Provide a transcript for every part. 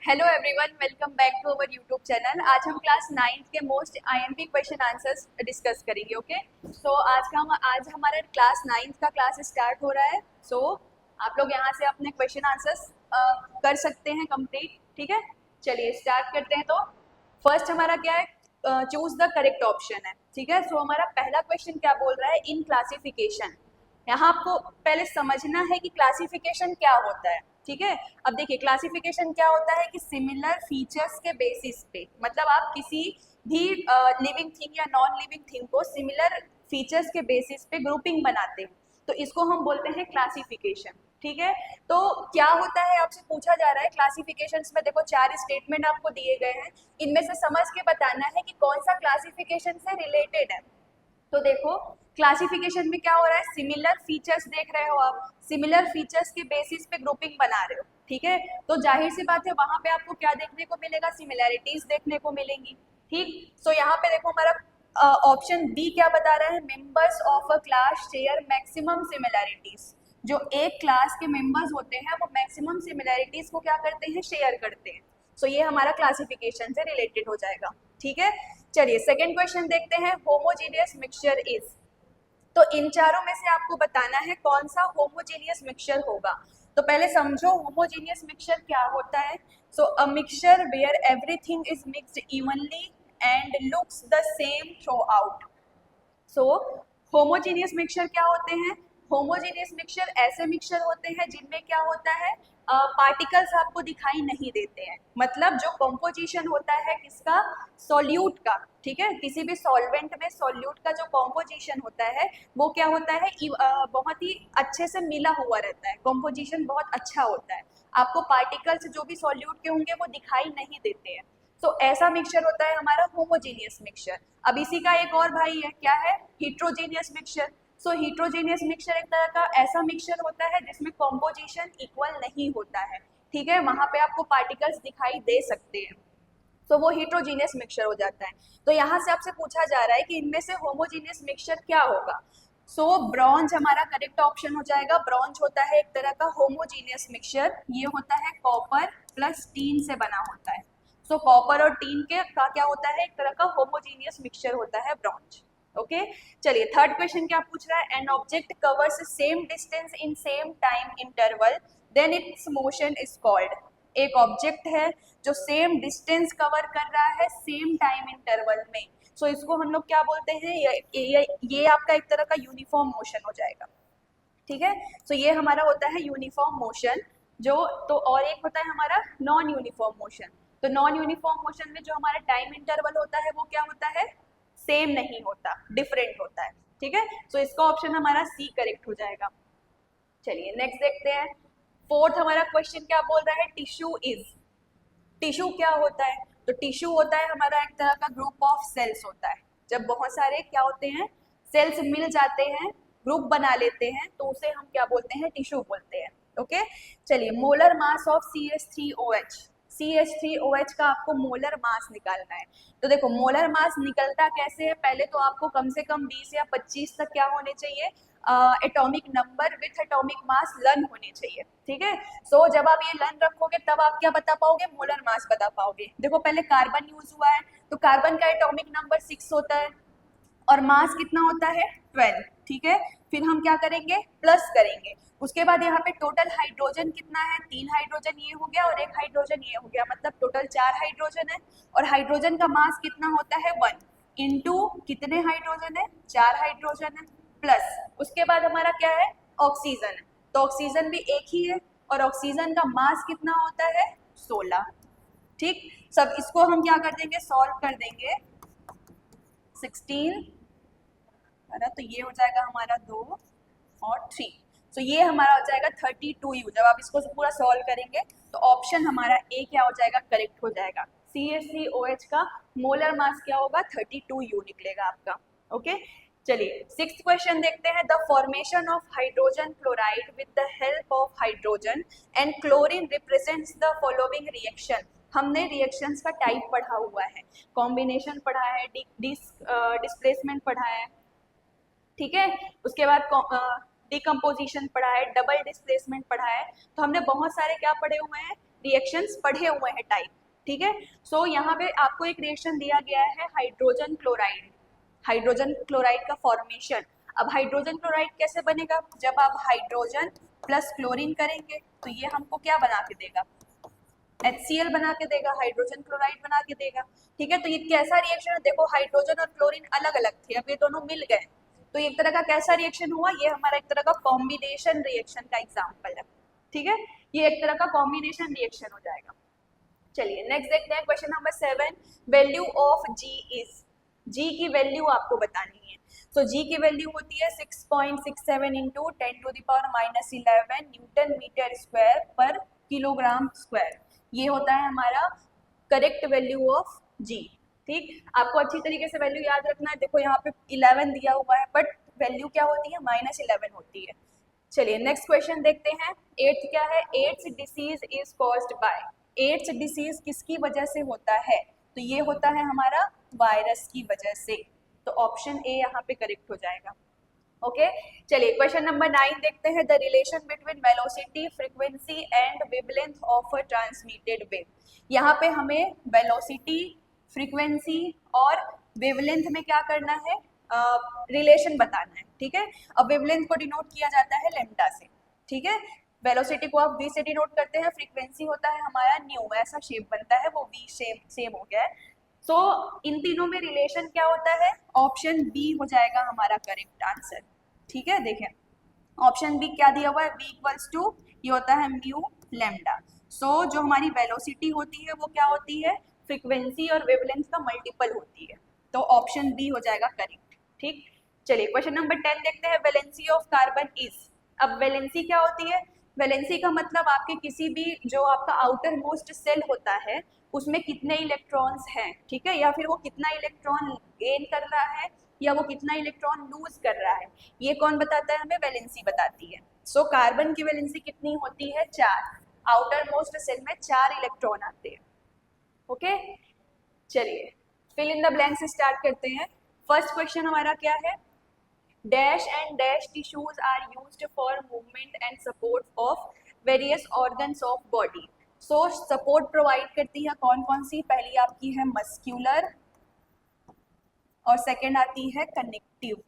Hello everyone, welcome back to our YouTube channel. आज हम class 9th के most IMP question answers discuss करेंगे। Okay, so आज हमारा क्लास 9th का क्लास स्टार्ट हो रहा है। सो आप लोग यहाँ से अपने क्वेश्चन आंसर्स कर सकते हैं कंप्लीट। ठीक है, चलिए स्टार्ट करते हैं। तो फर्स्ट हमारा क्या है, चूज द करेक्ट ऑप्शन है। ठीक है, सो हमारा पहला क्वेश्चन क्या बोल रहा है, इन क्लासिफिकेशन। यहाँ आपको पहले समझना है कि क्लासिफिकेशन क्या होता है। ठीक है, अब देखिए क्लासिफिकेशन क्या होता है कि सिमिलर फीचर्स के बेसिस पे, मतलब आप किसी भी लिविंग थिंग या नॉन लिविंग थिंग को सिमिलर फीचर्स के बेसिस पे ग्रुपिंग बनाते हैं, तो इसको हम बोलते हैं क्लासिफिकेशन। ठीक है, तो क्या होता है आपसे पूछा जा रहा है क्लासिफिकेशंस में। देखो 4 स्टेटमेंट आपको दिए गए हैं, इनमें से समझ के बताना है कि कौन सा क्लासिफिकेशन से रिलेटेड है। तो देखो क्लासिफिकेशन में क्या हो रहा है, सिमिलर फीचर्स देख रहे हो आप, सिमिलर फीचर्स के बेसिस पे ग्रुपिंग बना रहे हो। ठीक है, तो जाहिर सी बात है वहां पे आपको क्या देखने को मिलेगा, सिमिलैरिटीज देखने को मिलेंगी। ठीक, सो यहाँ पे देखो हमारा ऑप्शन बी क्या बता रहा है, members of a class share maximum similarities. जो एक क्लास के मेंबर्स होते हैं वो मैक्सिमम सिमिलैरिटीज को क्या करते हैं, शेयर करते हैं। सो ये हमारा क्लासिफिकेशन से रिलेटेड हो जाएगा। ठीक है, चलिए सेकंड क्वेश्चन देखते हैं, होमोजेनियस मिक्सचर इज। तो इन चारों में से आपको बताना है कौन सा होमोजेनियस मिक्सचर होगा। तो पहले समझो होमोजेनियस मिक्सचर क्या होता है। So a mixture where everything is mixed evenly and looks the same throughout. So homogeneous mixture क्या होते हैं, होमोजीनियस मिक्सचर ऐसे मिक्सचर होते हैं जिनमें क्या होता है, पार्टिकल्स आपको दिखाई नहीं देते हैं। मतलब जो कॉम्पोजिशन होता है किसका, सॉल्यूट का। ठीक है, किसी भी सॉल्वेंट में सॉल्यूट का जो कॉम्पोजिशन होता है वो क्या होता है, बहुत ही अच्छे से मिला हुआ रहता है, कॉम्पोजिशन बहुत अच्छा होता है। आपको पार्टिकल्स जो भी सॉल्यूट के होंगे वो दिखाई नहीं देते हैं। तो ऐसा मिक्सचर होता है हमारा होमोजीनियस मिक्सचर। अब इसी का एक और भाई है, क्या है, हीट्रोजीनियस मिक्सचर। सो हीट्रोजीनियस मिक्सचर एक तरह का ऐसा मिक्सचर होता है जिसमें कॉम्पोजिशन इक्वल नहीं होता है। ठीक है, वहां पे आपको पार्टिकल्स दिखाई दे सकते हैं, तो वो हीट्रोजीनियस मिक्सचर हो जाता है। तो यहाँ से आपसे पूछा जा रहा है कि इनमें से होमोजीनियस मिक्सचर क्या होगा। सो ब्रॉन्ज हमारा करेक्ट ऑप्शन हो जाएगा। ब्रॉन्ज होता है एक तरह का होमोजीनियस मिक्सचर, ये होता है कॉपर प्लस टीन से बना होता है। सो कॉपर और टीन के का क्या होता है, एक तरह का होमोजीनियस मिक्सचर होता है ब्रॉन्ज। ओके, चलिए थर्ड क्वेश्चन क्या पूछ रहा है, an object covers same distance in same time interval then its motion is called. एक ऑब्जेक्ट है जो सेम डिस्टेंस कवर कर रहा है सेम टाइम इंटरवल में, सो इसको हम लोग क्या बोलते हैं, ये आपका एक तरह का यूनिफॉर्म मोशन हो जाएगा। ठीक है, सो ये हमारा होता है यूनिफॉर्म मोशन। जो तो और एक होता है हमारा नॉन यूनिफॉर्म मोशन। तो नॉन यूनिफॉर्म मोशन में जो हमारा टाइम इंटरवल होता है वो क्या होता है, सेम नहीं होता, डिफरेंट होता है। ठीक है, सो इसका ऑप्शन हमारा सी करेक्ट हो जाएगा। चलिए नेक्स्ट देखते हैं, फोर्थ हमारा क्वेश्चन क्या बोल रहा है, टिश्यू इज। टिश्यू क्या होता है, तो टिश्यू होता है हमारा एक तरह का ग्रुप ऑफ सेल्स होता है। जब बहुत सारे क्या होते हैं, सेल्स मिल जाते हैं, ग्रुप बना लेते हैं, तो उसे हम क्या बोलते हैं, टिश्यू बोलते हैं। ओके, चलिए molar mass of CH3OH। CH3OH का आपको मोलर मास निकालना है। तो देखो मोलर मास निकलता कैसे है, पहले तो आपको कम से कम 20 या 25 तक क्या होने चाहिए, atomic number with atomic mass लन होने चाहिए। ठीक है, सो जब आप ये लन रखोगे तब आप क्या बता पाओगे, मोलर मास बता पाओगे। देखो पहले कार्बन यूज हुआ है, तो कार्बन का एटॉमिक नंबर 6 होता है और मास कितना होता है, 12। ठीक है, फिर हम क्या करेंगे, प्लस करेंगे। उसके बाद यहाँ पे टोटल हाइड्रोजन कितना है, 3 हाइड्रोजन ये हो गया और 1 हाइड्रोजन ये हो गया, मतलब टोटल 4 हाइड्रोजन है। और हाइड्रोजन का मास कितना होता है, 1 इंटू कितने हाइड्रोजन है, 4 हाइड्रोजन है, प्लस उसके बाद हमारा क्या है, ऑक्सीजन है। तो ऑक्सीजन भी एक ही है और ऑक्सीजन का मास कितना होता है, 16। ठीक, सब इसको हम क्या कर देंगे, सॉल्व कर देंगे। 16 है ना, तो ये हो जाएगा हमारा 2 और 3। तो ये हमारा हो जाएगा 32U। जब आप इसको पूरा सॉल्व करेंगे तो ऑप्शन हमारा ए क्या हो जाएगा, करेक्ट हो जाएगा। CH3OH का मोलर मास क्या होगा, 32U निकलेगा आपका। ओके, चलिए सिक्स्थ क्वेश्चन देखते हैं, the formation of hydrogen chloride with the help of hydrogen and chlorine represents the following reaction. हमने रिएक्शंस का टाइप पढ़ा हुआ है, कॉम्बिनेशन पढ़ा है, डिस्प्लेसमेंट पढ़ा है। ठीक है, उसके बाद डिकम्पोजिशन पढ़ा है, डबल डिस्प्लेसमेंट पढ़ा है। तो हमने बहुत सारे क्या पढ़े हुए हैं, रिएक्शंस पढ़े हुए हैं टाइप, ठीक है। सो यहाँ पे आपको एक रिएक्शन दिया गया है हाइड्रोजन क्लोराइड का फॉर्मेशन। अब हाइड्रोजन क्लोराइड कैसे बनेगा, जब आप हाइड्रोजन प्लस क्लोरीन करेंगे तो ये हमको क्या बना के देगा, HCl बना के देगा, हाइड्रोजन क्लोराइड बना के देगा, ठीक है। तो ये कैसा रिएक्शन है, देखो हाइड्रोजन और क्लोरीन अलग अलग थे, अब ये दोनों मिल गए, तो एक तरह का कैसा रिएक्शन हुआ, ये हमारा एक तरह का कॉम्बिनेशन रिएक्शन का एग्जाम्पल है, ठीक है। ये एक तरह का कॉम्बिनेशन रिएक्शन हो जाएगा। चलिए नेक्स्ट देखते हैं question number 7, value of G is, G की वैल्यू आपको बतानी है। तो जी की वैल्यू होती है 6.67 इंटू 10⁻⁻11 न्यूटन मीटर स्क्वायर पर किलोग्राम स्क्वायर, ये होता है हमारा करेक्ट वैल्यू ऑफ जी, ठीक। आपको अच्छी तरीके से वैल्यू याद रखना है, देखो यहाँ पे 11 दिया हुआ है बट वैल्यू क्या होती है, -11 होती है। चलिए नेक्स्ट क्वेश्चन देखते हैं, 8th क्या है, AIDS disease is caused by, AIDS disease किसकी वजह से होता है, तो ये होता है हमारा वायरस की वजह से, तो ऑप्शन ए यहाँ पे करेक्ट हो जाएगा। ओके चलिए क्वेश्चन नंबर 9 देखते हैं, the relation between velocity frequency and wavelength of a transmitted wave. यहाँ पे हमें वेलोसिटी, फ्रीक्वेंसी और वेवलेंथ में क्या करना है, रिलेशन बताना है, ठीक है। अब वेवलेंथ को डिनोट किया जाता है लैम्डा से, ठीक है। वेलोसिटी को आप v से डिनोट करते हैं, फ्रीक्वेंसी होता है हमारा न्यू, ऐसा शेप बनता है, वो v शेप सेम हो गया है। सो इन तीनों में रिलेशन क्या होता है, ऑप्शन बी हो जाएगा हमारा करेक्ट आंसर, ठीक है। देखें ऑप्शन बी क्या दिया हुआ है, v इक्वल्स टू, ये होता है म्यू लैम्डा। सो जो हमारी वेलोसिटी होती है वो क्या होती है, फ्रीक्वेंसी और वेवलेंथ का मल्टीपल होती है, तो ऑप्शन बी हो जाएगा करेक्ट, ठीक। चलिए क्वेश्चन नंबर 10 देखते हैं, वैलेंसी ऑफ कार्बन इज। अब वैलेंसी क्या होती है, वैलेंसी का मतलब आपके किसी भी जो आपका आउटर मोस्ट सेल होता है उसमें कितने इलेक्ट्रॉन्स हैं, ठीक है, या फिर वो कितना इलेक्ट्रॉन गेन कर रहा है या वो कितना इलेक्ट्रॉन लूज कर रहा है, ये कौन बताता है, हमें वैलेंसी बताती है। सो कार्बन की वैलेंसी कितनी होती है, 4, आउटर मोस्ट सेल में 4 इलेक्ट्रॉन आते हैं। ओके चलिए फिल इन द ब्लैंक से स्टार्ट करते हैं। फर्स्ट क्वेश्चन हमारा क्या है, dash and dash tissues are used for movement and support of various organs of body. So support provide करती है कौन कौन सी, पहली आपकी है मस्क्यूलर और सेकेंड आती है कनेक्टिव,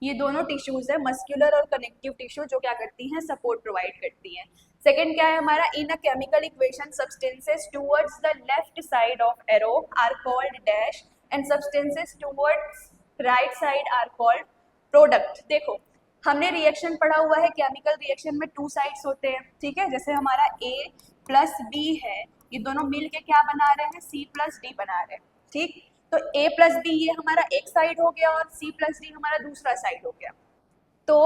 ये दोनों टिश्यूज है मस्क्यूलर और कनेक्टिव टिश्यू जो क्या करती हैं, सपोर्ट प्रोवाइड करती हैं। सेकेंड क्या है हमारा, in a chemical equation substances towards the left side of arrow are called dash and substances towards right side are called product. देखो हमने रिएक्शन पढ़ा हुआ है, केमिकल रिएक्शन में 2 साइड्स होते हैं, ठीक है, जैसे हमारा A प्लस B है, ये दोनों मिल के क्या बना रहे हैं, C प्लस D बना रहे हैं, ठीक। तो A प्लस B ये हमारा एक साइड हो गया और C प्लस D हमारा दूसरा साइड हो गया। तो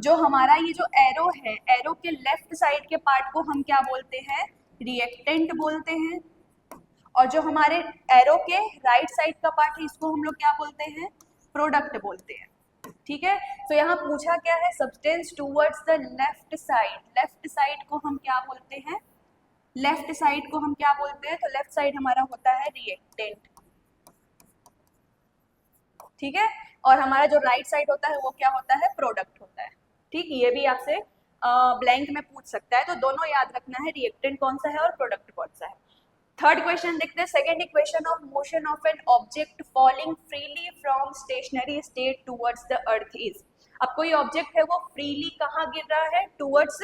जो हमारा ये जो एरो है, एरो के लेफ्ट साइड के पार्ट को हम क्या बोलते हैं, रिएक्टेंट बोलते हैं, और जो हमारे एरो के राइट साइड का पार्ट है इसको हम लोग क्या बोलते हैं, प्रोडक्ट बोलते हैं, ठीक है। तो यहाँ पूछा क्या है, substance towards the left side, left side को हम क्या बोलते हैं, लेफ्ट साइड को हम क्या बोलते हैं, तो लेफ्ट साइड हमारा होता है रिएक्टेंट, ठीक है, और हमारा जो राइट साइड होता है वो क्या होता है, प्रोडक्ट होता है, ठीक। ये भी आपसे ब्लैंक में पूछ सकता है, तो दोनों याद रखना है, रिएक्टेंट कौन सा है और प्रोडक्ट कौन सा है। थर्ड क्वेश्चन देखते हैं, second equation of motion of an object falling freely from stationery state towards the earth is. अब कोई ऑब्जेक्ट है वो फ्रीली कहाँ गिर रहा है, टुवर्ड्स,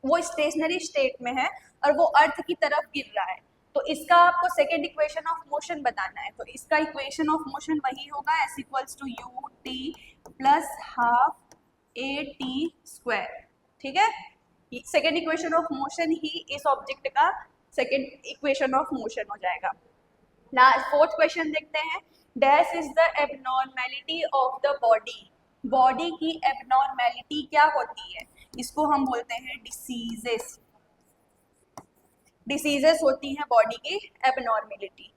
वो स्टेशनरी स्टेट में है और वो अर्थ की तरफ गिर रहा है, तो इसका आपको सेकेंड इक्वेशन ऑफ मोशन बताना है। तो इसका इक्वेशन ऑफ मोशन वही होगा, s equals to u t plus half a t square, ठीक है। सेकेंड इक्वेशन ऑफ मोशन ही इस ऑब्जेक्ट का सेकेंड इक्वेशन ऑफ मोशन हो जाएगा। लास्ट फोर्थ क्वेश्चन देखते हैं, dash is the abnormality of the body, body की एबनॉर्मेलिटी क्या होती है, इसको हम बोलते हैं डिसीजेस, डिसीजेस होती हैं बॉडी की एबनॉर्मेलिटी।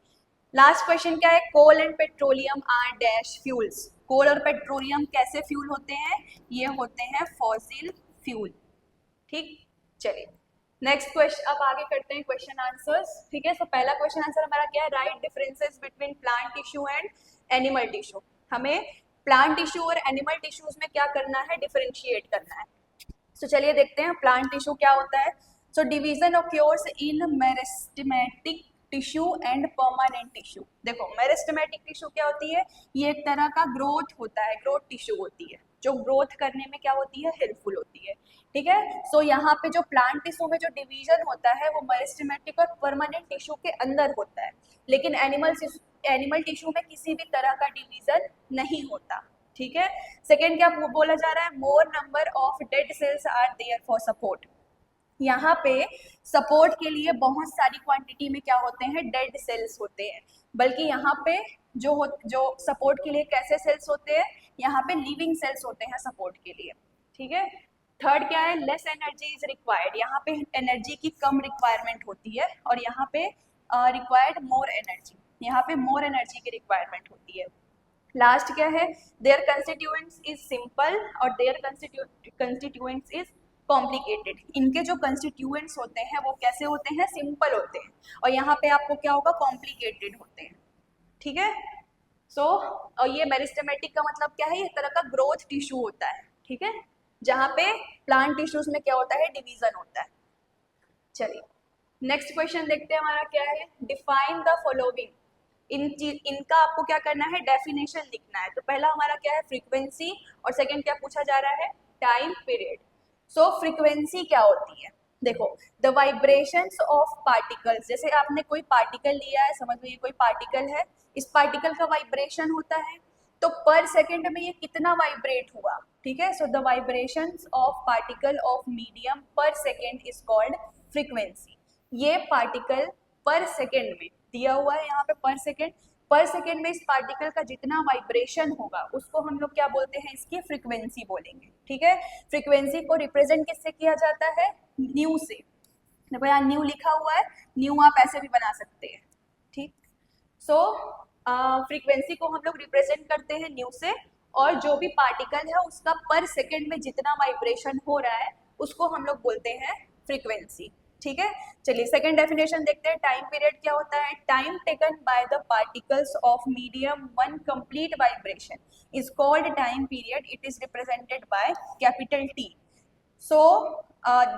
लास्ट क्वेश्चन क्या है, coal and petroleum are dash fuels, coal और पेट्रोलियम कैसे फ्यूल होते हैं, ये होते हैं फॉसिल फ्यूल, ठीक। चलिए नेक्स्ट क्वेश्चन, अब आगे करते हैं क्वेश्चन आंसर्स, ठीक है। सो पहला क्वेश्चन आंसर हमारा क्या है, right differences between plant tissue and animal tissue. हमें प्लांट टिश्यू और एनिमल टिश्यूज में क्या करना है, डिफरेंशिएट करना है। सो चलिए देखते हैं प्लांट टिश्यू क्या होता है। So division occurs in meristematic tissue and permanent tissue. देखो मेरिस्टेमेटिक टिश्यू क्या होती है, ये एक तरह का ग्रोथ होता है, ग्रोथ टिश्यू होती है जो ग्रोथ करने में क्या होती है, हेल्पफुल होती है। ठीक है, सो यहाँ पे जो प्लांट टिश्यू में जो डिवीजन होता है वो मेरिस्टेमेटिक और परमानेंट टिश्यू के अंदर होता है, लेकिन एनिमल टिश्यू में किसी भी तरह का डिवीजन नहीं होता। ठीक है, सेकेंड क्या बोला जा रहा है, more number of dead cells are there for support. यहाँ पे सपोर्ट के लिए बहुत सारी क्वांटिटी में क्या होते हैं, डेड सेल्स होते हैं, बल्कि यहाँ पे जो सपोर्ट के लिए कैसे सेल्स होते हैं, यहाँ पे लिविंग सेल्स होते हैं सपोर्ट के लिए। ठीक है, थर्ड क्या है, लेस एनर्जी इज रिक्वायर्ड। यहाँ पे एनर्जी की कम रिक्वायरमेंट होती है और यहाँ पे रिक्वायर्ड मोर एनर्जी, यहाँ पे मोर एनर्जी की रिक्वायरमेंट होती है। लास्ट क्या है, देयर कंस्टिट्यूएंट्स इज सिंपल और देयर कंस्टिट्यूएंट्स इज कॉम्प्लिकेटेड। इनके जो कंस्टिट्यूएंट्स होते हैं वो कैसे होते हैं, सिंपल होते हैं, और यहाँ पे आपको क्या होगा, कॉम्प्लिकेटेड होते हैं। ठीक है, सो और ये मेरिस्टेमेटिक का मतलब क्या है, ये तरह का ग्रोथ टिश्यू होता है। ठीक है, जहाँ पे प्लांट टिश्यूज में क्या होता है, डिवीजन होता है। चलिए नेक्स्ट क्वेश्चन देखते हैं हमारा क्या है, डिफाइन द फॉलोइंग। इनका आपको क्या करना है, डेफिनेशन लिखना है। तो पहला हमारा क्या है, फ्रीक्वेंसी, और सेकंड क्या पूछा जा रहा है, टाइम पीरियड। सो फ्रीक्वेंसी क्या होती है, देखो द वाइब्रेशंस ऑफ पार्टिकल्स। जैसे आपने कोई पार्टिकल लिया है, समझ लो ये कोई पार्टिकल है, इस पार्टिकल का वाइब्रेशन होता है, तो पर सेकेंड में ये कितना वाइब्रेट हुआ। ठीक है, so the vibrations of particle of medium पर सेकेंड इज कॉल्ड फ्रीक्वेंसी। ये पार्टिकल पर सेकेंड में दिया हुआ है, यहाँ पे पर सेकेंड में इस पार्टिकल का जितना वाइब्रेशन होगा उसको हम लोग क्या बोलते हैं, इसकी फ्रीक्वेंसी बोलेंगे। ठीक है, फ्रीक्वेंसी को रिप्रेजेंट किससे किया जाता है, न्यू से। देखो यहाँ न्यू लिखा हुआ है, न्यू आप ऐसे भी बना सकते हैं। ठीक, सो फ्रीक्वेंसी को हम लोग रिप्रेजेंट करते हैं न्यू से, और जो भी पार्टिकल है उसका पर सेकेंड में जितना वाइब्रेशन हो रहा है उसको हम लोग बोलते हैं फ्रीक्वेंसी। ठीक है, चलिए सेकंड डेफिनेशन देखते हैं। टाइम पीरियड क्या होता है, time taken by the particles of medium one complete vibration is called time period. It is represented by capital T. So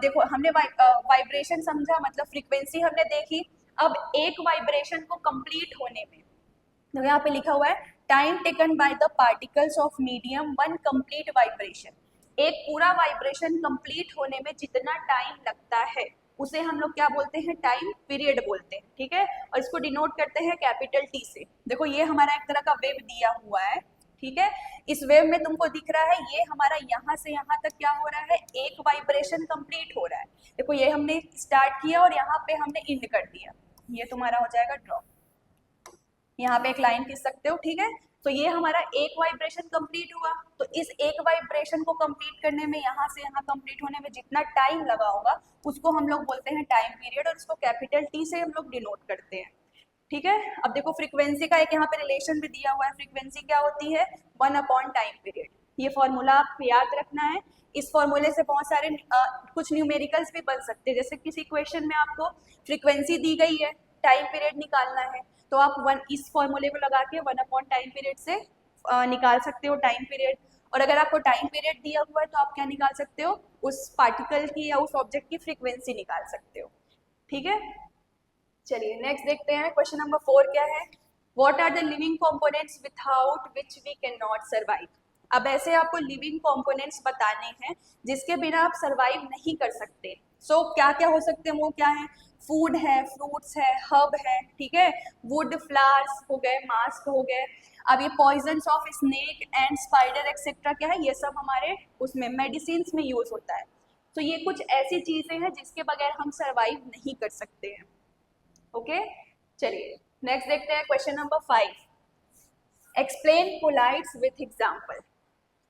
देखो हमने वाइब्रेशन समझा, मतलब फ्रीक्वेंसी हमने देखी। अब एक वाइब्रेशन को कंप्लीट होने में, तो यहाँ पे लिखा हुआ है time taken by the particles of medium one complete vibration. एक पूरा वाइब्रेशन कंप्लीट होने में जितना टाइम लगता है उसे हम लोग क्या बोलते हैं, टाइम पीरियड बोलते हैं। ठीक है, और इसको डिनोट करते हैं कैपिटल टी से। देखो ये हमारा एक तरह का वेव दिया हुआ है। ठीक है, इस वेव में तुमको दिख रहा है ये हमारा यहाँ से यहाँ तक क्या हो रहा है, एक वाइब्रेशन कंप्लीट हो रहा है। देखो ये हमने स्टार्ट किया और यहाँ पे हमने एंड कर दिया, ये तुम्हारा हो जाएगा ड्रॉप। यहाँ पे एक लाइन खींच सकते हो। ठीक है, तो ये हमारा एक वाइब्रेशन कंप्लीट हुआ, तो इस एक वाइब्रेशन को कंप्लीट करने में यहाँ से यहाँ कंप्लीट होने में जितना टाइम लगा होगा उसको हम लोग बोलते हैं टाइम पीरियड, और इसको कैपिटल टी से हम लोग डिनोट करते हैं। ठीक है, अब देखो फ्रीक्वेंसी का एक यहाँ पे रिलेशन भी दिया हुआ है। फ्रीक्वेंसी क्या होती है, 1/टाइम पीरियड। ये फॉर्मूला आप याद रखना है। इस फॉर्मूले से बहुत सारे कुछ न्यूमेरिकल्स भी बन सकते हैं। जैसे किसी क्वेश्चन में आपको फ्रीक्वेंसी दी गई है, टाइम पीरियड निकालना है, तो आप इस फॉर्मूले को लगा के 1/टाइम पीरियड से निकाल सकते हो टाइम पीरियड। और अगर आपको टाइम पीरियड दिया हुआ है तो आप क्या निकाल सकते हो, उस पार्टिकल की या उस ऑब्जेक्ट की फ्रीक्वेंसी निकाल सकते हो। ठीक है, चलिए नेक्स्ट देखते हैं। क्वेश्चन नंबर 4 क्या है, what are the living components without which we can not survive. अब ऐसे आपको लिविंग कंपोनेंट्स बताने हैं जिसके बिना आप सर्वाइव नहीं कर सकते। सो क्या क्या हो सकते हैं, वो क्या है, फूड है, फ्रूट्स है, हर्ब है। ठीक है, वुड, फ्लावर्स हो गए, मास्क हो गए। अब ये poisons of snake and spider etcetera क्या है, ये सब हमारे उसमें मेडिसिन में यूज होता है। तो ये कुछ ऐसी चीजें हैं जिसके बगैर हम सर्वाइव नहीं कर सकते हैं। ओके, चलिए नेक्स्ट देखते हैं। Question number 5, explain colloids with example.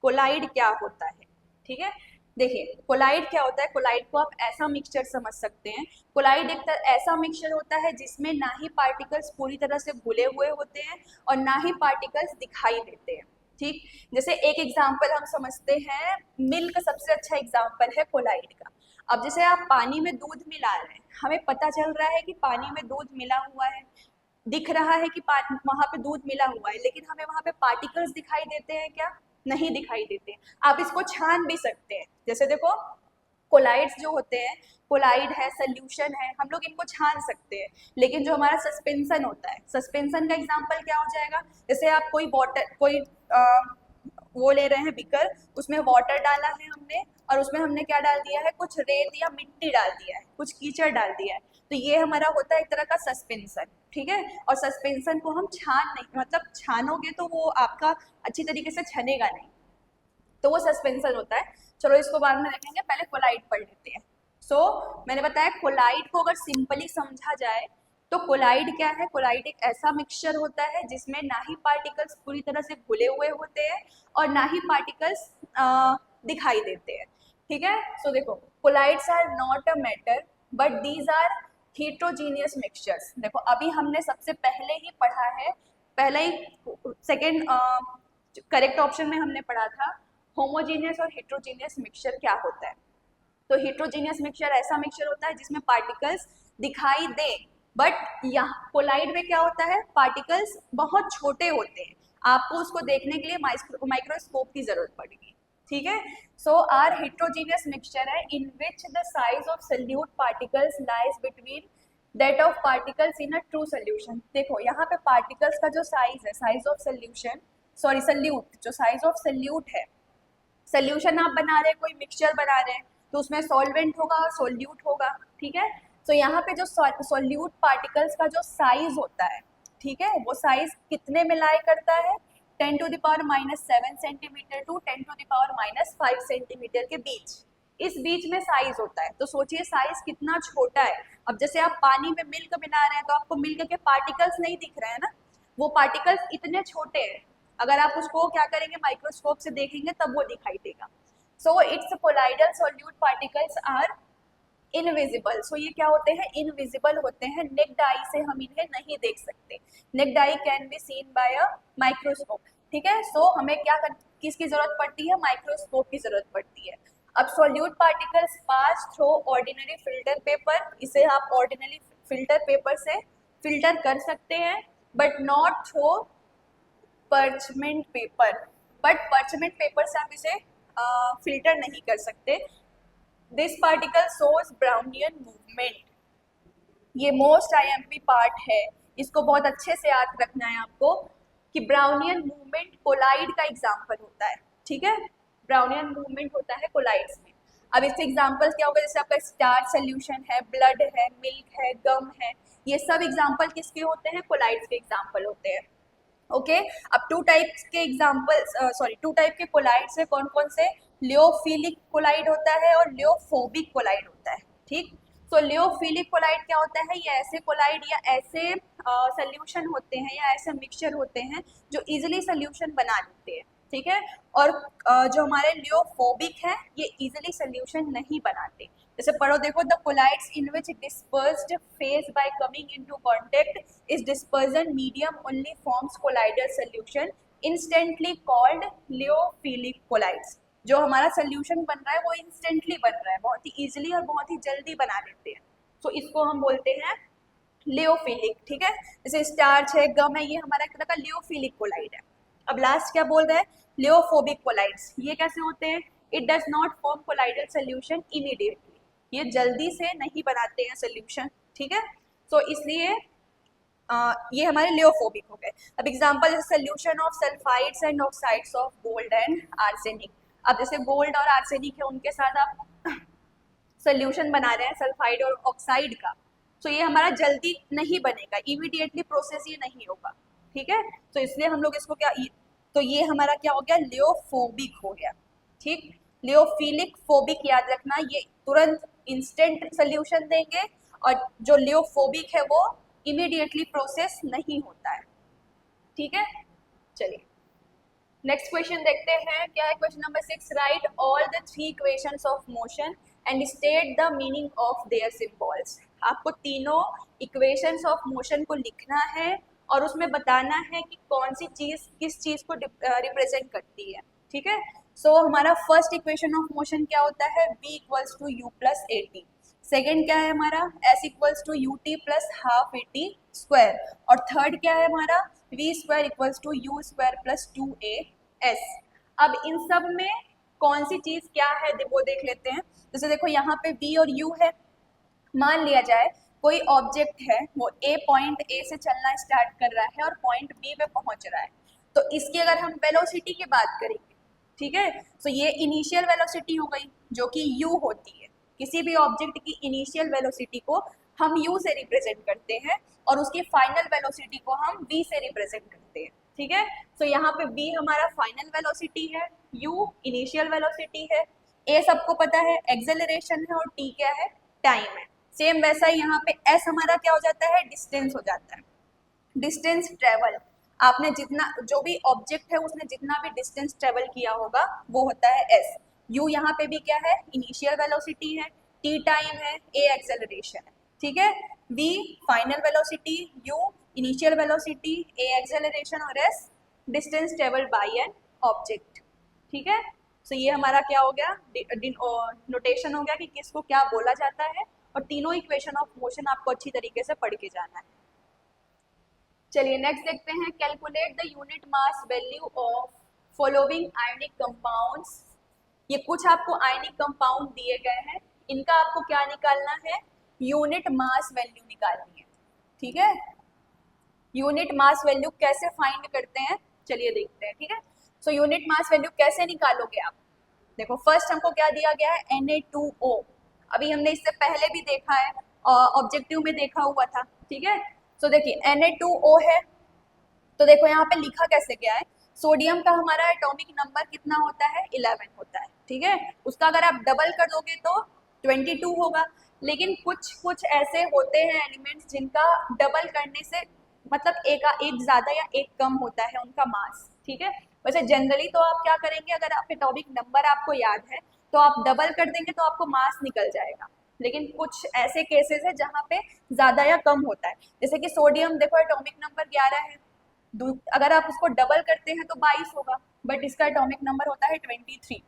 Colloid क्या होता है। ठीक है, देखिए कोलाइड क्या होता है, कोलाइड को आप ऐसा मिक्सचर समझ सकते हैं। कोलाइड एक ऐसा मिक्सचर होता है जिसमें ना ही पार्टिकल्स पूरी तरह से घुले हुए होते हैं और ना ही पार्टिकल्स दिखाई देते हैं। ठीक, जैसे एक एग्जाम्पल हम समझते हैं, मिल्क सबसे अच्छा एग्जाम्पल है कोलाइड का। अब जैसे आप पानी में दूध मिला रहे हैं, हमें पता चल रहा है कि पानी में दूध मिला हुआ है, दिख रहा है कि वहां पे दूध मिला हुआ है, लेकिन हमें वहां पे पार्टिकल्स दिखाई देते हैं क्या, नहीं दिखाई देते। आप इसको छान भी सकते हैं। जैसे देखो कोलाइड्स जो होते हैं, कोलाइड है, सोल्यूशन है, हम लोग इनको छान सकते हैं, लेकिन जो हमारा सस्पेंशन होता है, सस्पेंशन का एग्जांपल क्या हो जाएगा, जैसे आप कोई वाटर कोई वो ले रहे हैं बीकर, उसमें वाटर डाला है हमने और उसमें हमने क्या डाल दिया है, कुछ रेत या मिट्टी डाल दिया है, कुछ कीचड़ डाल दिया है, तो ये हमारा होता है एक तरह का सस्पेंशन, ठीक है। और सस्पेंशन को हम छान नहीं, मतलब छानोगे तो वो आपका अच्छी तरीके से छनेगा नहीं, तो वो सस्पेंशन होता है। चलो इसको बाद में देखेंगे, पहले कोलाइड पढ़ लेते हैं। मैंने बताया कोलाइड को अगर सिंपली समझा जाए तो कोलाइड क्या है, कोलाइड एक ऐसा मिक्सचर होता है जिसमें ना ही पार्टिकल्स पूरी तरह से घुले हुए होते हैं और ना ही पार्टिकल्स दिखाई देते हैं, ठीक है। देखो, colloids are not a matter but these are heterogeneous mixtures. देखो अभी हमने सबसे पहले ही पढ़ा है, पहले ही सेकेंड करेक्ट ऑप्शन में हमने पढ़ा था होमोजीनियस और हेट्रोजीनियस मिक्सचर क्या होता है। तो हेट्रोजीनियस मिक्सचर ऐसा मिक्सचर होता है जिसमें पार्टिकल्स दिखाई दे, बट यहाँ कोलाइड में क्या होता है, पार्टिकल्स बहुत छोटे होते हैं, आपको उसको देखने के लिए माइक्रोस्कोप की जरूरत पड़ेगी, ठीक है। आर हेट्रोजीनियस मिक्सचर है in which the size of solute particles lies between that of particles in a true solution. देखो यहाँ पे पार्टिकल्स का जो साइज है, size of solution, sorry solute, जो साइज ऑफ सोल्यूट है, सोल्यूशन आप बना रहे हैं, कोई मिक्सचर बना रहे हैं, तो उसमें सॉल्वेंट होगा और सोल्यूट होगा, ठीक है। यहाँ पे जो सोल्यूट पार्टिकल्स का जो साइज होता है, ठीक है, वो साइज कितने में लाई करता है, 10⁻⁻7 सेंटीमीटर टू 10⁻⁻5 सेंटीमीटर के बीच, इस बीच में साइज होता है। तो सोचिए साइज कितना छोटा है। अब जैसे आप पानी में मिल्क बना रहे हैं तो आपको मिल्क के पार्टिकल्स नहीं दिख रहे हैं ना, वो पार्टिकल्स इतने छोटे हैं, अगर आप उसको क्या करेंगे, माइक्रोस्कोप से देखेंगे तब वो दिखाई देगा। Its colloidal solute particles are invisible. ये क्या होते हैं, इनविजिबल होते हैं, नेक्ड आई से हम इन्हें नहीं देख सकते, naked eye can be seen by a microscope, ठीक है। हमें किसकी जरूरत पड़ती है, माइक्रोस्कोप की जरूरत पड़ती है। अब solute particles pass through ordinary filter paper, इसे आप ऑर्डिनरी फिल्टर पेपर से फिल्टर कर सकते हैं, but not through parchment paper, but parchment paper से आप इसे फिल्टर नहीं कर सकते। This particle shows Brownian movement, ये मोस्ट आईएमपी पार्ट है, इसको बहुत अच्छे से याद रखना है आपको कि ब्राउनियन मूवमेंट कोलाइड का एग्जाम्पल होता है, ठीक है, ब्राउनियन मूवमेंट होता है कोलाइड्स में। अब इससे एग्जाम्पल क्या होगा, जैसे आपका स्टार्च सोल्यूशन है, ब्लड है, मिल्क है, गम है, ये सब एग्जाम्पल किसके होते हैं, कोलाइड्स के एग्जाम्पल होते हैं, ओके। अब टू टाइप के कोलाइड्स है, कौन कौन से, लियोफिलिक कोलाइड होता है और लियोफोबिक कोलाइड होता है, ठीक। लियोफिलिक कोलाइड क्या होता है, ये ऐसे कोलाइड या ऐसे सोल्यूशन होते हैं या ऐसे मिक्सचर होते हैं जो इजिली सोल्यूशन बना लेते हैं, ठीक है। और जो हमारे लियोफोबिक है, ये इजिली सोल्यूशन नहीं बनाते। जैसे पढ़ो, देखो, the colloids in which dispersed phase by coming into contact is dispersion medium only forms colloidal solution instantly called lyophilic colloids. जो हमारा सोल्यूशन बन रहा है वो इंस्टेंटली बन रहा है, बहुत ही इजीली और बहुत ही जल्दी बना लेते हैं, इसको हम बोलते हैं लियोफिलिक, ठीक है। जैसे स्टार्च है, गम है, ये हमारा एक तरह का लियोफिलिक कोलाइड है। अब लास्ट क्या बोल रहा है, लियोफोबिक कोलाइड्स, ये कैसे होते हैं, it does not form colloidal solution immediately, ये जल्दी से नहीं बनाते हैं सोल्यूशन, ठीक है। इसलिए ये हमारे लियोफोबिक हो गए। अब एग्जांपल जैसे solution of sulphides and oxides of gold and arsenic. अब जैसे गोल्ड और आर्सेनिक है, उनके साथ आप सोल्यूशन बना रहे हैं सल्फाइड और ऑक्साइड का, ये हमारा जल्दी नहीं बनेगा, इमीडिएटली प्रोसेस ये नहीं होगा, ठीक है। इसलिए हम लोग इसको क्या, तो ये हमारा क्या हो गया, लियोफोबिक हो गया, ठीक। लियोफिलिक फोबिक याद रखना, ये तुरंत इंस्टेंट सोल्यूशन देंगे, और जो लियोफोबिक है वो इमीडिएटली प्रोसेस नहीं होता है, ठीक है। चलिए नेक्स्ट क्वेश्चन देखते हैं, क्या है question number 6, right all the 3 equations of motion and state the meaning of their symbols. आपको तीनों इक्वेशंस ऑफ मोशन को लिखना है और उसमें बताना है कि कौन सी चीज किस चीज को रिप्रेजेंट करती है, ठीक है। हमारा फर्स्ट इक्वेशन ऑफ मोशन क्या होता है, v equals to u plus a t. Second क्या है हमारा, s equals to u t plus half a t square. और थर्ड क्या है हमारा, v square equals to u square plus 2a s। अब इन सब में कौन सी चीज क्या है वो देख लेते हैं। जैसे देखो यहाँ पे V और U है, मान लिया जाए कोई ऑब्जेक्ट है, वो पॉइंट ए से चलना स्टार्ट कर रहा है और पॉइंट बी पे पहुंच रहा है, तो इसकी अगर हम वेलोसिटी की बात करेंगे, ठीक है, तो ये इनिशियल वेलोसिटी हो गई जो कि u होती है। किसी भी ऑब्जेक्ट की इनिशियल वेलोसिटी को हम u से रिप्रेजेंट करते हैं और उसकी फाइनल वेलोसिटी को हम v से रिप्रेजेंट करते हैं, ठीक है। तो यहाँ पे v हमारा फाइनल वेलोसिटी है, u इनिशियल वेलोसिटी है, a सबको पता है एक्सेलरेशन है और t क्या है, टाइम है। सेम वैसा ही यहाँ पे s हमारा क्या हो जाता है, डिस्टेंस हो जाता है, डिस्टेंस ट्रेवल। आपने जितना जो भी ऑब्जेक्ट है उसने जितना भी डिस्टेंस ट्रेवल किया होगा वो होता है s। u यहाँ पे भी क्या है, इनिशियल वेलोसिटी है, t टाइम है, a एक्सेलरेशन है, ठीक है। v final velocity, u initial velocity, a acceleration और s distance travel by an object, ठीक है। तो ये हमारा क्या हो गया, नोटेशन हो गया कि किसको क्या बोला जाता है, और तीनों इक्वेशन ऑफ मोशन आपको अच्छी तरीके से पढ़ के जाना है। चलिए नेक्स्ट देखते हैं, calculate the unit mass value of following ionic compounds. ये कुछ आपको आयनिक कंपाउंड दिए गए हैं, इनका आपको क्या निकालना है, यूनिट मास वैल्यू निकालनी है, ठीक है। यूनिट मास वैल्यू कैसे फाइंड करते हैं, चलिए देखते हैं, ठीक है। सो यूनिट मास वैल्यू कैसे निकालोगे आप, देखो फर्स्ट हमको क्या दिया गया है, Na2O। अभी हमने इससे पहले भी देखा है, ऑब्जेक्टिव में देखा हुआ था, ठीक है। तो देखिए Na2O है, तो देखो यहाँ पे लिखा कैसे गया है, सोडियम का हमारा एटॉमिक नंबर कितना होता है, 11 होता है, ठीक है। उसका अगर आप डबल कर दोगे तो 22 होगा, लेकिन कुछ कुछ ऐसे होते हैं एलिमेंट्स जिनका डबल करने से मतलब एक ज्यादा या एक कम होता है उनका मास, ठीक है। वैसे जनरली तो आप क्या करेंगे, अगर आप एटॉमिक नंबर आपको याद है तो आप डबल कर देंगे तो आपको मास निकल जाएगा, लेकिन कुछ ऐसे केसेस है जहाँ पे ज्यादा या कम होता है, जैसे कि सोडियम देखो एटॉमिक नंबर 11 है, अगर आप उसको डबल करते हैं तो 22 होगा, बट इसका एटॉमिक नंबर होता है 23,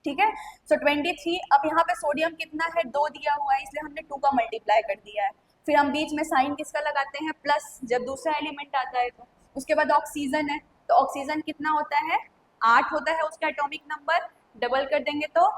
ठीक है। सो 23, अब यहाँ पे सोडियम कितना है, 2 दिया हुआ है, इसलिए हमने 2 का मल्टीप्लाई कर दिया है, फिर हम बीच में साइन किसका लगाते हैं, प्लस, जब दूसरा एलिमेंट आता है तो। उसके बाद ऑक्सीजन है, तो ऑक्सीजन कितना होता है, 8 होता है उसका एटॉमिक नंबर, डबल कर देंगे तो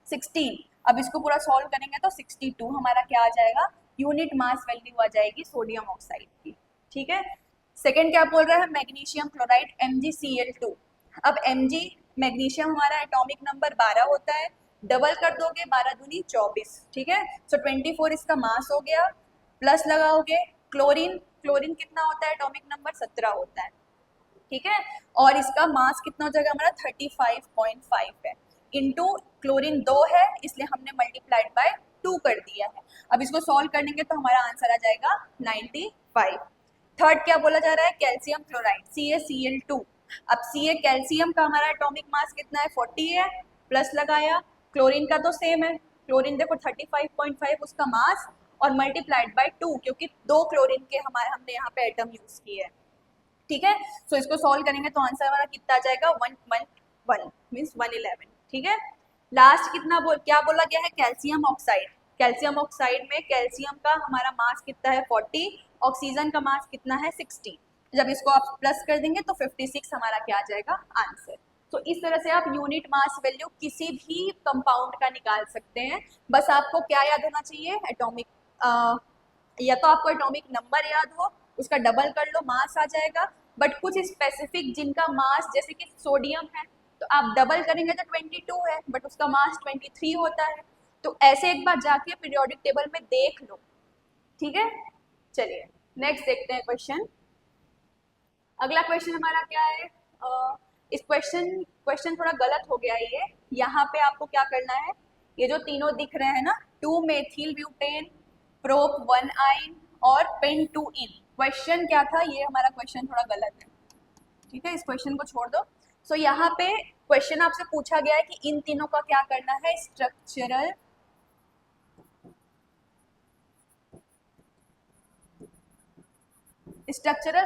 16। अब इसको पूरा सॉल्व करेंगे तो 62 हमारा क्या आ जाएगा, यूनिट मास वैल्यू आ जाएगी सोडियम ऑक्साइड की, ठीक है। सेकेंड क्या बोल रहा है, मैग्नीशियम क्लोराइड MgCl2। अब Mg मैग्नीशियम हमारा एटॉमिक नंबर 12 होता है, डबल कर दोगे 12 दूनी 24, ठीक है। सो 24 इसका मास हो गया, प्लस लगाओगे क्लोरीन, क्लोरीन कितना होता है, एटॉमिक नंबर 17 होता है, ठीक है, और इसका मास कितना हो जाएगा हमारा 35.5 है, इंटू क्लोरीन 2 है इसलिए हमने मल्टीप्लाइड बाय 2 कर दिया है। अब इसको सॉल्व करेंगे तो हमारा आंसर आ जाएगा 95। थर्ड क्या बोला जा रहा है, कैल्शियम क्लोराइड CaCl2। अब Ca कैल्शियम का हमारा एटॉमिक मास कितना है, 40 है, प्लस लगाया, क्लोरीन का तो सेम है, क्लोरीन देखो 35.5 उसका मास, और मल्टीप्लाइड बाय 2 क्योंकि 2 क्लोरीन के हमने यहाँ पे एटम यूज किए हैं, ठीक है। सो इसको सॉल्व करेंगे तो आंसर हमारा कितना आ जाएगा, 111 मीन्स 111, ठीक है। लास्ट कितना क्या बोला गया है, कैल्शियम ऑक्साइड। कैल्शियम ऑक्साइड में कैल्शियम का हमारा मास कितना है 40, ऑक्सीजन का मास कितना है 60, जब इसको आप प्लस कर देंगे तो 56 हमारा क्या आ जाएगा आंसर। तो इस तरह से आप यूनिट मास वैल्यू किसी भी कंपाउंड का निकाल सकते हैं, बस आपको क्या याद होना चाहिए, एटॉमिक या तो आपको एटॉमिक नंबर याद हो, उसका डबल कर लो मास आ जाएगा, बट कुछ स्पेसिफिक जिनका मास जैसे कि सोडियम है तो आप डबल करेंगे तो 22 है, बट उसका मास 23 होता है, तो ऐसे एक बार जाके पीरियोडिक टेबल में देख लो, ठीक है। चलिए नेक्स्ट देखते हैं क्वेश्चन। अगला क्वेश्चन हमारा क्या है, इस क्वेश्चन थोड़ा गलत हो गया ये, यहाँ पे आपको क्या करना है, ये जो तीनों दिख रहे हैं ना, 2 मेथिल ब्यूटेन, प्रोप 1 आइन और पेन 2 इन, क्वेश्चन क्या था, ये हमारा क्वेश्चन थोड़ा गलत है, ठीक है, इस क्वेश्चन को छोड़ दो। सो यहाँ पे क्वेश्चन आपसे पूछा गया है कि इन तीनों का क्या करना है, स्ट्रक्चरल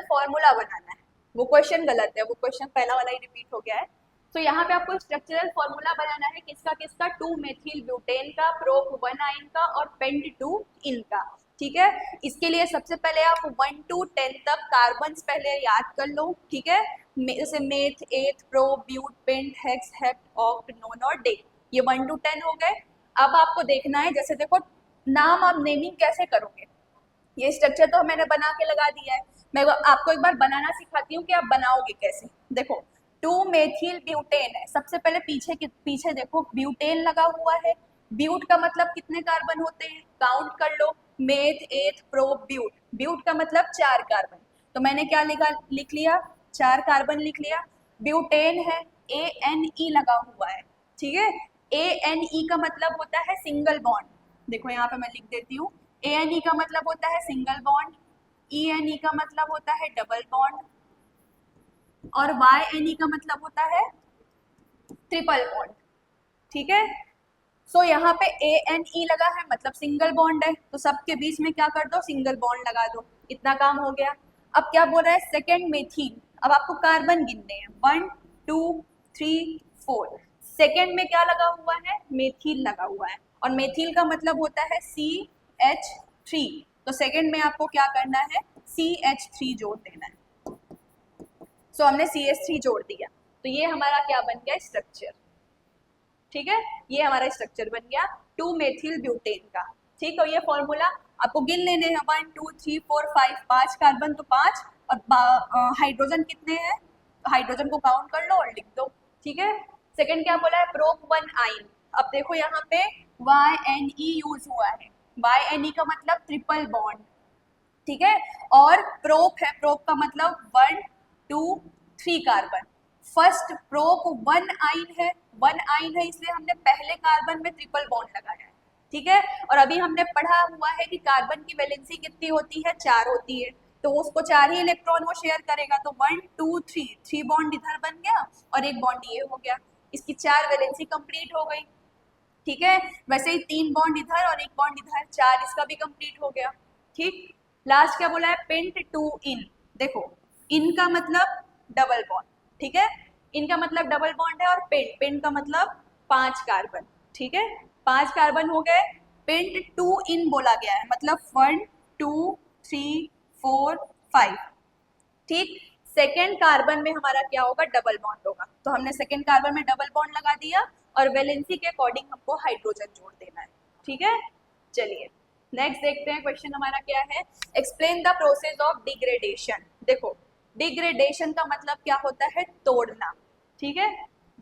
फॉर्मूला बनाना है, वो क्वेश्चन गलत है, वो क्वेश्चन पहला वाला ही रिपीट हो गया है। तो यहाँ पे आपको स्ट्रक्चरल फॉर्मूला बनाना है, किसका किसका, 2 मेथिल ब्यूटेन का, प्रोप 1 आइन का और पेंट 2 इन का, ठीक है। इसके लिए सबसे पहले आप 1 to 10 तक कार्बन पहले याद कर लो, ठीक है। जैसे meth, eth, pro, but, pent, hex, hept, oct, non और डे, ये 1 to 10 हो गए। अब आपको देखना है, जैसे देखो नाम आप नेमिंग कैसे करोगे, ये स्ट्रक्चर तो मैंने बना के लगा दिया है, मैं आपको एक बार बनाना सिखाती हूँ कि आप बनाओगे कैसे। देखो 2 मेथिल ब्यूटेन है, सबसे पहले पीछे देखो ब्यूटेन लगा हुआ है, ब्यूट का मतलब कितने कार्बन होते हैं, काउंट कर लो, मेथ, एथ, प्रो, ब्यूट, ब्यूट का मतलब 4 कार्बन, तो मैंने क्या लिख लिया, 4 कार्बन लिख लिया। ब्यूटेन है, ANE लगा हुआ है, ठीक है। ANE का मतलब होता है सिंगल बॉन्ड, देखो यहाँ पे मैं लिख देती हूँ, ANE का मतलब होता है सिंगल बॉन्ड, ENE का मतलब होता है डबल बॉन्ड, और YNE का मतलब होता है ट्रिपल बॉन्ड, ठीक है। सो यहाँ पे ANE लगा है मतलब सिंगल बॉन्ड है, तो सबके बीच में क्या कर दो, सिंगल बॉन्ड लगा दो, इतना काम हो गया। अब क्या बोल रहा है, सेकेंड मेथिल, अब आपको कार्बन गिनने हैं, 1 2 3 4, सेकेंड में क्या लगा हुआ है, मेथिल लगा हुआ है, और मेथिल का मतलब होता है CH3, तो सेकेंड में आपको क्या करना है, CH3 जोड़ देना है। सो हमने CH3 जोड़ दिया, तो ये हमारा क्या बन गया, स्ट्रक्चर, ठीक है। ये हमारा स्ट्रक्चर बन गया 2 मेथिल ब्यूटेन का, ठीक है। ये फॉर्मूला आपको गिन लेने हैं, 1 2 3 4 5, 5 कार्बन तो 5, और हाइड्रोजन कितने हैं, हाइड्रोजन को काउंट कर लो और लिख दो, ठीक है। सेकंड क्या बोला है, प्रोप 1 आइन, अब देखो यहाँ पे YNE यूज हुआ है, YNE का मतलब ट्रिपल बॉन्ड, ठीक है, और प्रोप है, प्रोप का मतलब 1 2 3 कार्बन, फर्स्ट प्रोप 1 आइन है, 1 आइन है इसलिए हमने पहले कार्बन में ट्रिपल बॉन्ड लगाया है, ठीक है। और अभी हमने पढ़ा हुआ है कि कार्बन की वैलेंसी कितनी होती है, 4 होती है, तो उसको 4 ही इलेक्ट्रॉन वो शेयर करेगा, तो 1 2 3 बॉन्ड इधर बन गया और एक बॉन्ड ये हो गया, इसकी 4 वैलेंसी कंप्लीट हो गई, ठीक है। वैसे ही 3 बॉन्ड इधर और एक बॉन्ड इधर, 4 इसका भी कंप्लीट हो गया, ठीक। लास्ट क्या बोला है, पेंट 2 इन, देखो इन का मतलब डबल बॉन्ड, ठीक है, इनका मतलब डबल बॉन्ड है, और पेंट, पेंट का मतलब 5 कार्बन, ठीक है, 5 कार्बन हो गए, पेंट 2 इन बोला गया है, मतलब 1 2 3 4 5, ठीक। सेकेंड कार्बन में हमारा क्या होगा, डबल बॉन्ड होगा, तो हमने सेकेंड कार्बन में डबल बॉन्ड लगा दिया, और वैलेंसी के अकॉर्डिंग हमको हाइड्रोजन जोड़ देना है, ठीक है। चलिए नेक्स्ट देखते हैं, क्वेश्चन हमारा क्या है, explain the process of degradation. देखो डिग्रेडेशन का मतलब क्या होता है, तोड़ना, ठीक है।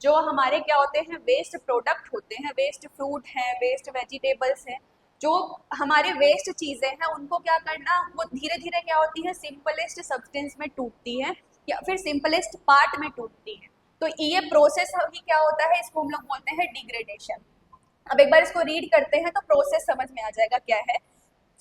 जो हमारे क्या होते हैं, वेस्ट प्रोडक्ट होते हैं, वेस्ट फ्रूट हैं, वेस्ट वेजिटेबल्स हैं, जो हमारे वेस्ट चीजें हैं उनको क्या करना, वो धीरे धीरे क्या होती है, सिंपलेस्ट सब्सटेंस में टूटती है या फिर सिंपलेस्ट पार्ट में टूटती है, तो ये प्रोसेस ही क्या होता है, इसको हम लोग बोलते हैं डिग्रेडेशन। अब एक बार इसको रीड करते हैं तो प्रोसेस समझ में आ जाएगा क्या है।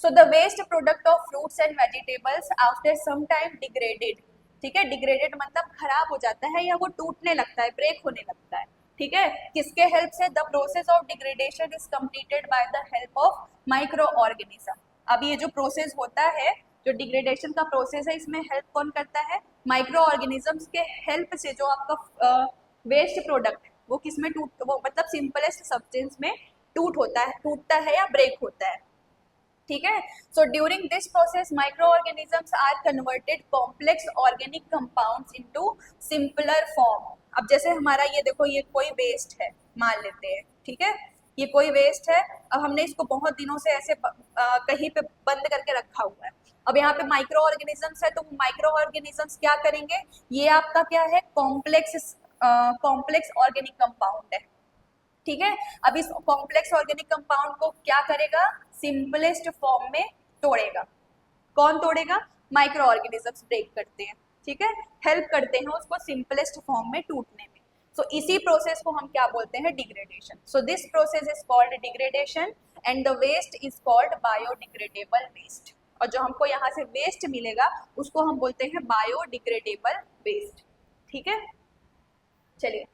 So the waste product of fruits and vegetables after some time degraded, ठीक है, डिग्रेडेड मतलब खराब हो जाता है या वो टूटने लगता है, ब्रेक होने लगता है, ठीक है, किसके हेल्प से, the process of degradation is completed by the help of micro organism. अब ये जो प्रोसेस होता है, जो डिग्रेडेशन का प्रोसेस है, इसमें हेल्प कौन करता है, माइक्रो ऑर्गेनिजम्स के हेल्प से, जो आपका वेस्ट प्रोडक्ट वो किस में टूट, वो मतलब सिंपलेस्ट सब्सटेंस में टूटता है या ब्रेक होता है, ठीक है। So during this process micro organisms are converted complex organic compounds into simpler form. अब जैसे हमारा ये देखो, ये कोई वेस्ट है मान लेते हैं, ठीक है, ये कोई वेस्ट है, अब हमने इसको बहुत दिनों से ऐसे कहीं पे बंद करके रखा हुआ है, अब यहाँ पे माइक्रो ऑर्गेनिजम्स है, तो माइक्रो ऑर्गेनिजम्स क्या करेंगे, ये आपका क्या है, कॉम्प्लेक्स ऑर्गेनिक कंपाउंड है, ठीक है। अब इस कॉम्प्लेक्स ऑर्गेनिक कंपाउंड को क्या करेगा, सिंपलेस्ट फॉर्म में तोड़ेगा, कौन तोड़ेगा, माइक्रो ऑर्गेनिजम्स ब्रेक करते हैं, ठीक है, हेल्प करते हैं उसको सिंपलेस्ट फॉर्म में टूटने में। सो इसी प्रोसेस को हम क्या बोलते हैं, degradation. So this process is called degradation and the waste is called biodegradable waste, और जो हमको यहाँ से वेस्ट मिलेगा उसको हम बोलते हैं बायोडिग्रेडेबल वेस्ट, ठीक है। चलिए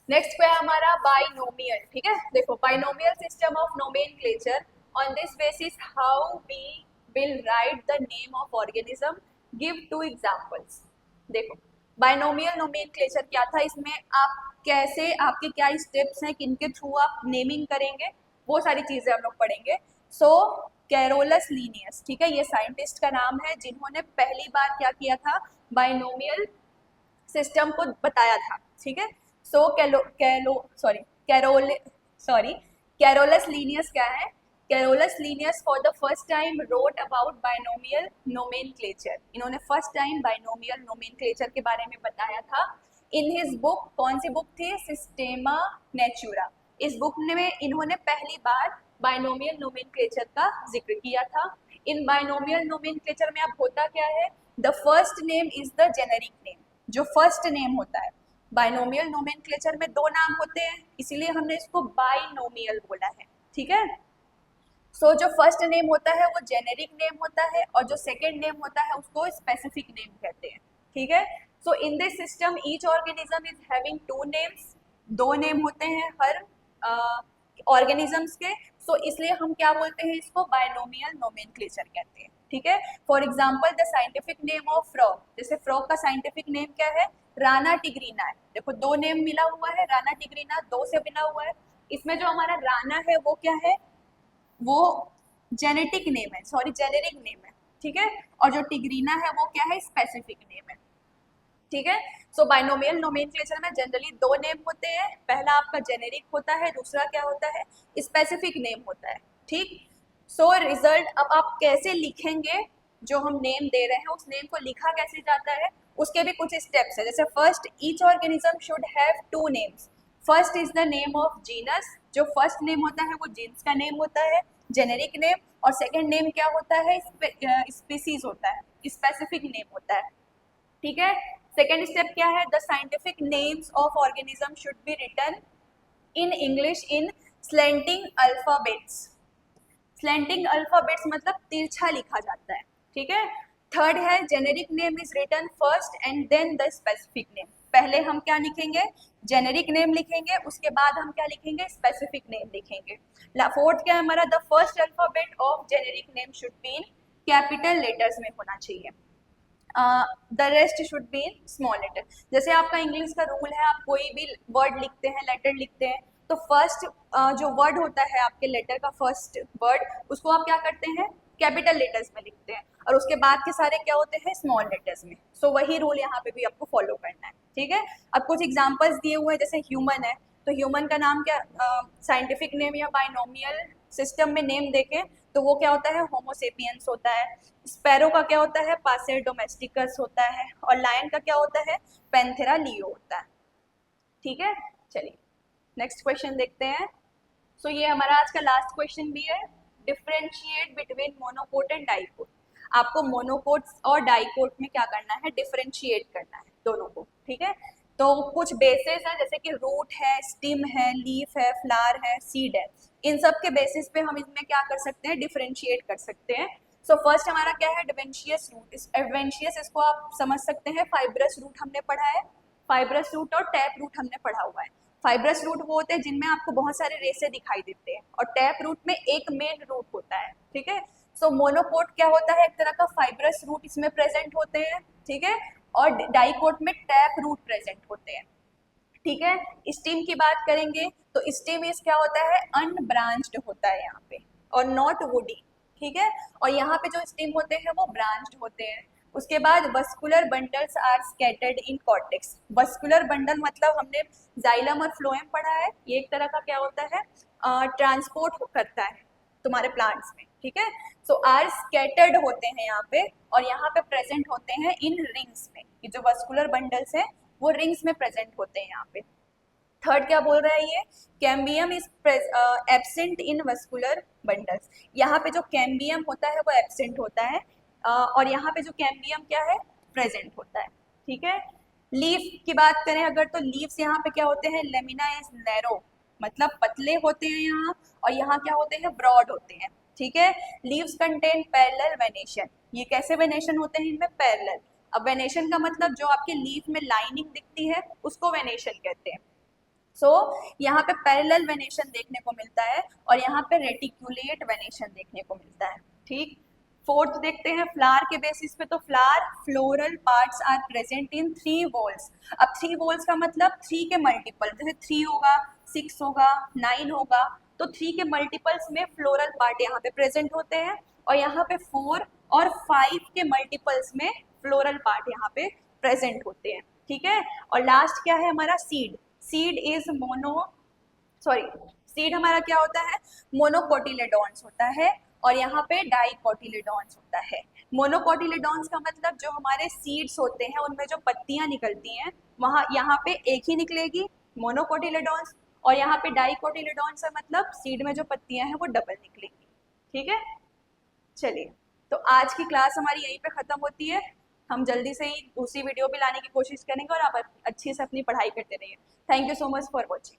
नेक्स्ट पे है हमारा बाइनोमियल, ठीक है। देखो binomial system of nomenclature, on this basis how we will write the name of organism, give 2 examples. देखो बाइनोमियल नोमेनक्लेचर क्या था, इसमें आप कैसे, आपके क्या स्टेप्स हैं, किनके थ्रू आप नेमिंग करेंगे, वो सारी चीजें हम लोग पढ़ेंगे। सो कैरोलस लीनियस, ठीक है, ये साइंटिस्ट का नाम है जिन्होंने पहली बार क्या किया था, बाइनोमियल सिस्टम को बताया था, ठीक है। सो कैरोलस लीनियस क्या है, Carolus Linnaeus for the first time wrote about binomial nomenclature, इन्होंने फर्स्ट टाइम बाइनोमियल नोमेनक्लेचर के बारे में बताया था इन हिज बुक, कौन सी बुक थी, सिस्टेमा नेचुरा। इस बुक में इन्होंने पहली बार बाइनोमियल नोमेनक्लेचर का जिक्र किया था। इन बाइनोमियल नोमेनक्लेचर में अब होता क्या है, the first name is the generic name, जो फर्स्ट नेम होता है, बाइनोमियल नोमेनक्लेचर में दो नाम होते हैं, इसीलिए हमने इसको बाइनोमियल बोला है, ठीक है। सो जो फर्स्ट नेम होता है वो जेनेरिक नेम होता है और जो सेकेंड नेम होता है उसको स्पेसिफिक नेम कहते हैं, ठीक है। So in this system each organism is having two names, दो नेम होते हैं हर ऑर्गेनिजम्स के। सो इसलिए हम क्या बोलते हैं, इसको बाइनोमियल नोमेनक्लेचर कहते हैं, ठीक है। For example the scientific name of frog, जैसे फ्रॉग का साइंटिफिक नेम क्या है, राना टिग्रीना है। देखो दो नेम मिला हुआ है, राना टिग्रीना दो से मिला हुआ है, इसमें जो हमारा राना है वो क्या है, वो जेनेटिक नेम है, सॉरी जेनेरिक नेम है, ठीक है, और जो टिग्रीना है वो क्या है, स्पेसिफिक नेम है, ठीक है। सो बाइनोमियल नोमेनक्लेचर में जनरली दो नेम होते हैं, पहला आपका जेनेरिक होता है, दूसरा क्या होता है, स्पेसिफिक नेम होता है, ठीक। सो रिजल्ट अब आप कैसे लिखेंगे, जो हम नेम दे रहे हैं उस नेम को लिखा कैसे जाता है, उसके भी कुछ स्टेप्स है। जैसे first, each organism should have two names, first is the name of genus, जो फर्स्ट नेम होता है वो जीन्स का नेम होता है, जेनेरिक नेम, और सेकेंड नेम क्या होता है, स्पीसीज होता है, स्पेसिफिक नेम होता है, ठीक है। सेकेंड स्टेप क्या है, the scientific names of organism should be written in English in slanting alphabets, slanting alphabets मतलब तिरछा लिखा जाता है, ठीक है। थर्ड है generic name is written first and then the specific name, पहले हम क्या लिखेंगे, जेनेरिक नेम लिखेंगे, उसके बाद हम क्या लिखेंगे, स्पेसिफिक नेम लिखेंगे। फोर्थ क्या है हमारा, the first alphabet of generic name should be in capital letters में होना चाहिए, the rest should be in small letter. जैसे आपका इंग्लिश का रूल है, आप कोई भी वर्ड लिखते हैं, लेटर लिखते हैं, तो फर्स्ट जो वर्ड होता है आपके लेटर का फर्स्ट वर्ड, उसको आप क्या करते हैं, कैपिटल लेटर्स में लिखते हैं, और उसके बाद के सारे क्या होते हैं, स्मॉल लेटर्स में। सो वही रूल यहाँ पे भी आपको फॉलो करना है, ठीक है। अब कुछ एग्जांपल्स दिए हुए हैं, जैसे ह्यूमन है, तो ह्यूमन का नाम क्या, साइंटिफिक नेम या बाइनोमियल सिस्टम में नेम देखें तो वो क्या होता है, होमोसेपियंस होता है। स्पैरो का क्या होता है, पासेर डोमेस्टिकस होता है, और लायन का क्या होता है, पैंथेरा लियो होता है, ठीक है। चलिए नेक्स्ट क्वेश्चन देखते हैं। सो ये हमारा आज का लास्ट क्वेश्चन भी है, differentiate between monocot and dicot. आपको मोनोकोट और डाइकोट में क्या करना है, डिफरेंशिएट करना है दोनों को, ठीक है। तो कुछ बेसिस है, जैसे कि रूट है, स्टिम है, लीफ है, फ्लावर है, सीड है, इन सब के बेसिस पे हम इसमें क्या कर सकते हैं, डिफरेंशिएट कर सकते हैं। सो फर्स्ट हमारा क्या है, एडवेंशियस रूट। इस एडवेंशियस इसको आप समझ सकते हैं, फाइब्रस रूट हमने पढ़ा है, फाइब्रस रूट और टैप रूट हमने पढ़ा हुआ है। फाइब्रस रूट वो होते हैं जिनमें आपको बहुत सारे रेसे दिखाई देते हैं, और टैप रूट में एक मेन रूट होता है, ठीक है। सो मोनोकोट क्या होता है, एक तरह का फाइब्रस रूट इसमें प्रेजेंट होते हैं, ठीक है, और डाइकोट में टैप रूट प्रेजेंट होते हैं, ठीक है। स्टेम की बात करेंगे तो स्टेम इज क्या होता है, अनब्रांच्ड होता है यहाँ पे, और नॉट वुडी, ठीक है, और यहाँ पे जो स्टेम होते हैं वो ब्रांच्ड होते हैं। उसके बाद vascular bundles are scattered in cortex. Vascular bundle मतलब हमने जाइलम और फ्लोएम पढ़ा है, ये एक तरह का क्या होता है, ट्रांसपोर्ट करता है तुम्हारे प्लांट्स में, ठीक है। सो आर स्कैटर्ड होते हैं यहाँ पे, और यहाँ पे प्रेजेंट होते हैं इन रिंग्स में, ये जो वस्कुलर बंडल्स हैं वो रिंग्स में प्रेजेंट होते हैं यहाँ पे। थर्ड क्या बोल रहा है ये, cambium is absent in vascular bundles. यहाँ पे जो कैम्बियम होता है वो एब्सेंट होता है, और यहाँ पे जो कैम्बियम क्या है, प्रेजेंट होता है, ठीक है। लीफ की बात करें अगर, तो लीव्स यहाँ पे क्या होते हैं, लेमिना इज नैरो, मतलब पतले होते हैं यहाँ, और यहाँ क्या होते हैं, ब्रॉड होते हैं, ठीक है। लीव्स कंटेन पैरेलल वेनेशन, ये कैसे वेनेशन होते हैं इनमें, पैरेलल। अब वेनेशन का मतलब जो आपके लीफ में लाइनिंग दिखती है उसको वेनेशन कहते हैं। सो यहाँ पे पैरेलल वेनेशन देखने को मिलता है, और यहाँ पे रेटिकुलेट वेनेशन देखने को मिलता है, ठीक। फोर्थ देखते हैं फ्लावर के बेसिस पे, तो flower floral parts are present in 3 whorls. अब 3 वॉल्स का मतलब 3 के मल्टीपल, जैसे 3 होगा, 6 होगा, 9 होगा, तो 3 के मल्टीपल्स में फ्लोरल पार्ट यहाँ पे प्रेजेंट होते हैं, और यहाँ पे 4 और 5 के मल्टीपल्स में फ्लोरल पार्ट यहाँ पे प्रेजेंट होते हैं, ठीक है। और लास्ट क्या है हमारा, सीड। सीड इज सीड हमारा क्या होता है, मोनोकोटिलेडॉन्स होता है, और यहाँ पे डाइकोटिलेडॉन्स होता है। मोनोकोटिलेडॉन्स का मतलब जो हमारे सीड्स होते हैं उनमें जो पत्तियां निकलती हैं वहाँ यहाँ पे एक ही निकलेगी, मोनोकोटिलेडॉन्स, और यहाँ पे डाइकोटिलेडॉन्स का मतलब सीड में जो पत्तियां हैं वो डबल निकलेंगी, ठीक है। चलिए, तो आज की क्लास हमारी यहीं पे खत्म होती है। हम जल्दी से ही दूसरी वीडियो भी लाने की कोशिश करेंगे, और आप अच्छी से अपनी पढ़ाई करते रहिए। Thank you so much for watching.